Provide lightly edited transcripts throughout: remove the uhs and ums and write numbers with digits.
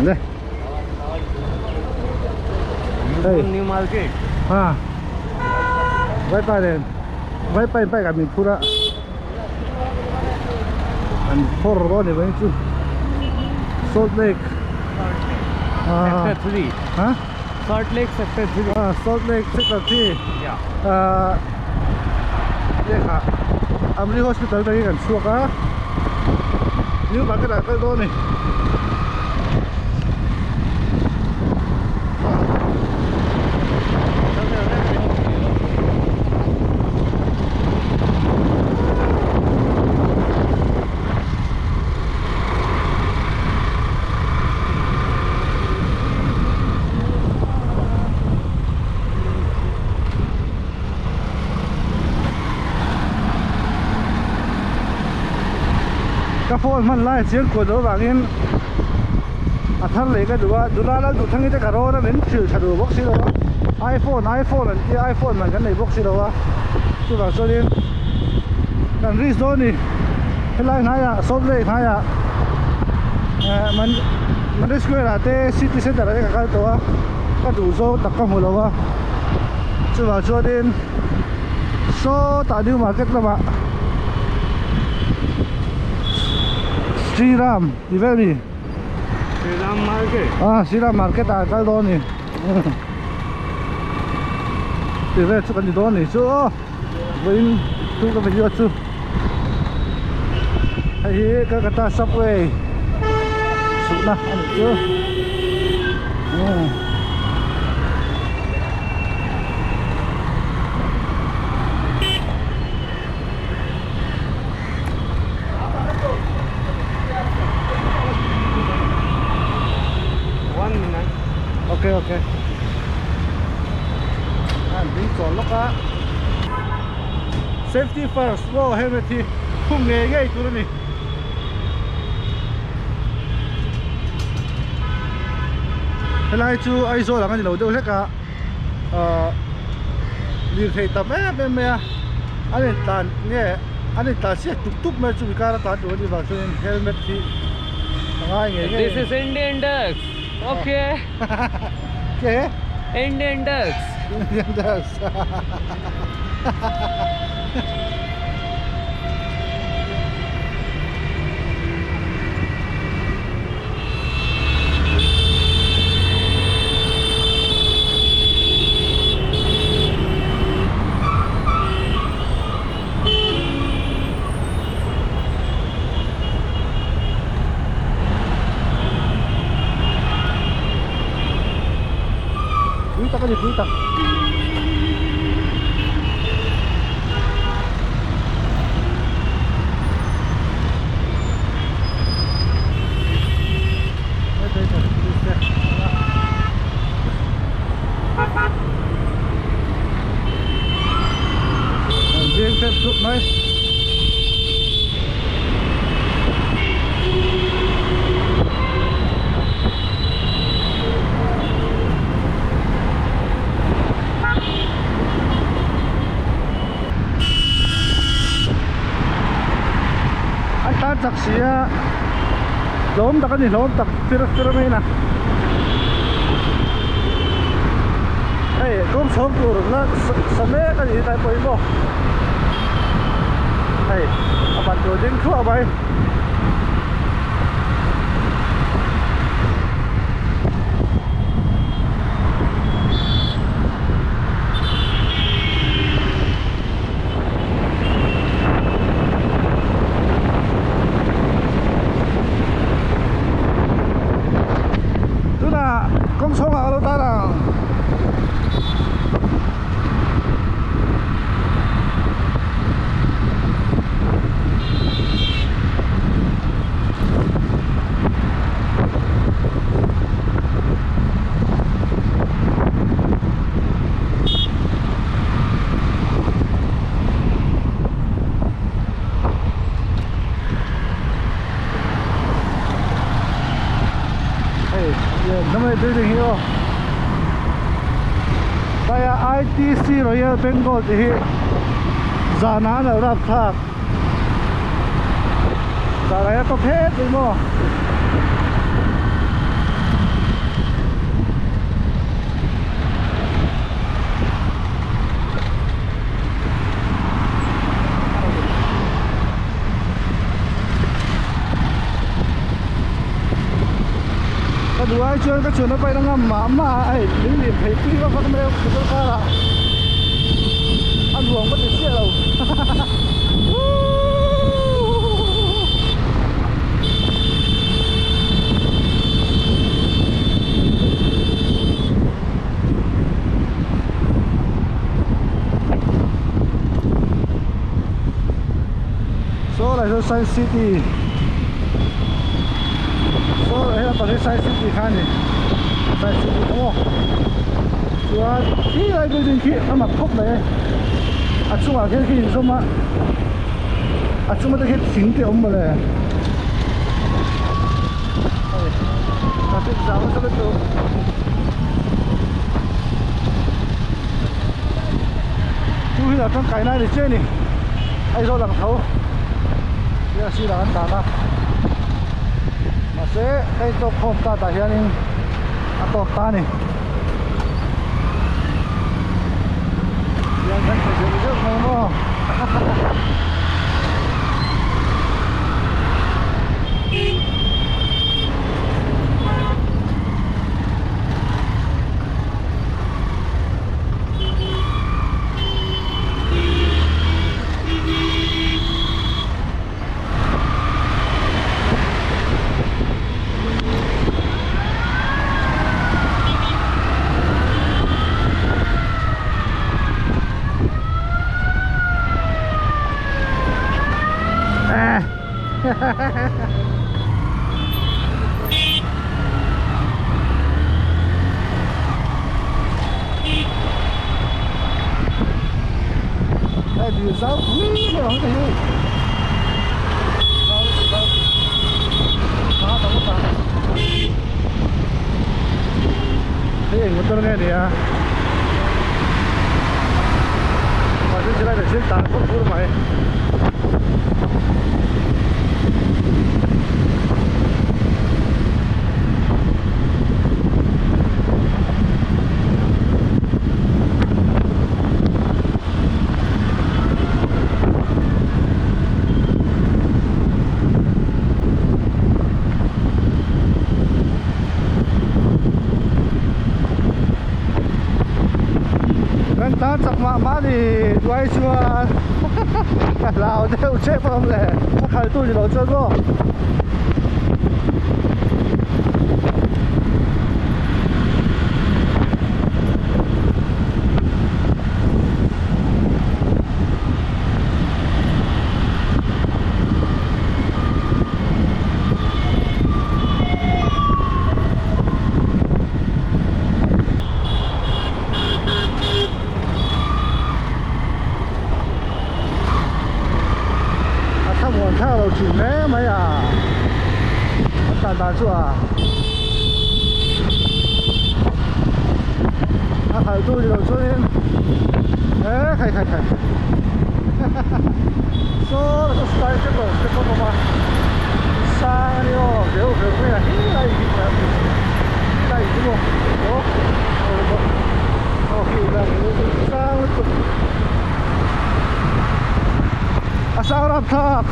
ले new market हाँ vai pa pa kami pura an for ro ni vai chu Salt Lake sector 3 ha Salt Lake sector 3 Salt Lake sector 3 yeah देखा Amri hospital tadi kan suka new market ada tu ni cái phone mình lại chiếc của nó và cái thằng lấy cái đồ là đồ thằng cái cái đó nó mình chịu chặt đồ box đó iPhone là cái iPhone mà cái này box đó tôi bảo cho nên làm risk đó đi cái lại này à Salt Lake này à mình risk là cái city center là cái đó cái đồ số tập trung vào đó tôi bảo cho nên số tại new market là mà Sriram, di mana ni? Sriram Market Sriram Market ada kat ni. Di mana tu kan di ni. So, bain tu kan video tu. Hai kata Subway. Sudah ada tu. Ok đi chọn lúc á safety first wow helmet thì không nghe ngay tụi này cái này chú ai số là cái gì đâu đâu hết cả đi thấy tập em anh ấy tàn nghe anh ấy tàn sẽ tuk mà chú bị cara tàn đuổi đi vào cho nên helmet thì ngay nghe this is Indian Ducks okay okay Indian Ducks Indian Ducks Quý tắc riêng thêm chút mấy taxi lom tak ni lom tak tira mai na hey kom som tur la same ka ni tai poi mo hey aban to ding khu abai công số nào đâu ta là namai building hiyo kaya ITC Royal Bengal hi zana na rap thak zana ya to phet mo đùa ai chơi cái chuyện nó bay nó ngắm mà ai lính liền thấy phi vào phát mèo cái đó là ăn uống mất tiền đâu. Số này là Science City. Số này là tận Science City khán đi. Science City đúng không? Chúa khi này building kia nó mặc khốc này. À chung à cái gì số mà. À chung mà cái chính cái ông mà này. À cái giáo nó sẽ được. Chú là trong cái này để chơi nè. Ai rồi làm thấu. Giờ xí là ăn tàn á. Mà sẽ đây tôi không ta tại hiện nhưng ăn tóc ta nè. Giờ vẫn phải giữ được mà không? Đây thì giáo quý cái đó cái gì? Giáo. Đó, đó có phải. Thế anh muốn tôi nghe đi à? Mà cái này để xếp tàn không phút mày. Ta chắc mà thì quay chua Lào đều chết không lẽ khai tôi thì nó chơi cô chỉ mé mấy à tàn tàn chưa à khai tôi thì nó chơi lên ê khai số là có style chứ rồi cái con mà sang đi ô kiểu cái này đây chứ không đó ok là sang à sao ra thạc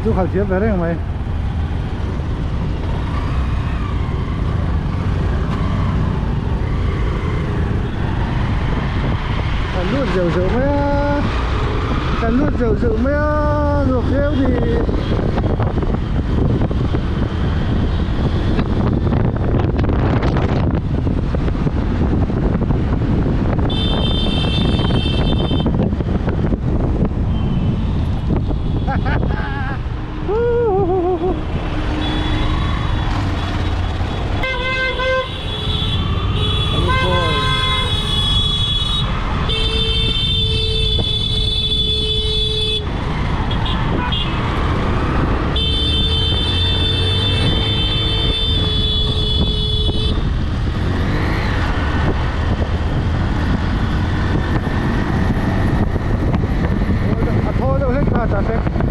chú khảo chiếc về đấy không mày? Cần nuốt rượu mới cần nuốt rượu mới luộc rêu thì perfect.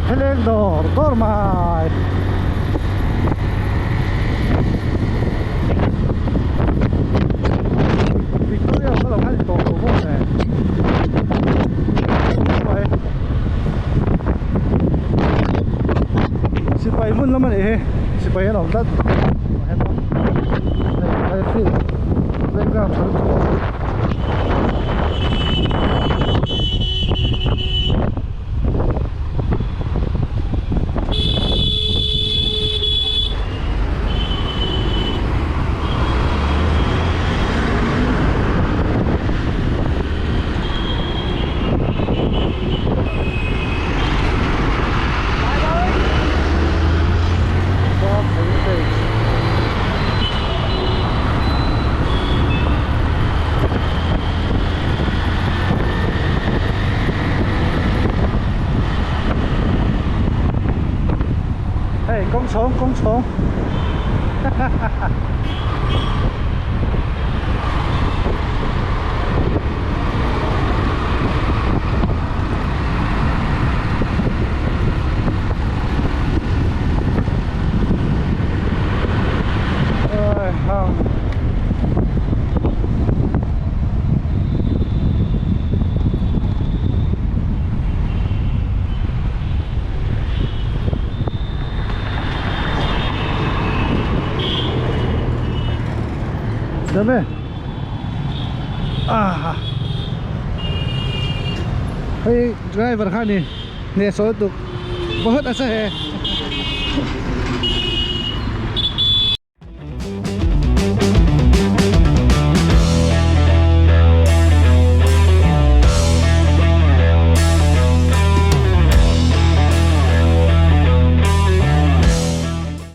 Telegdor, Dormai. Victoria có lòng hai tổ của vô này. Vậy. Sẽ bay mun lắm mà này. Sẽ bay lòng đất. Đây phi. Đây cam. Công sống ơi không Dame. Hey driver khani ne so tu bahut अच्छा है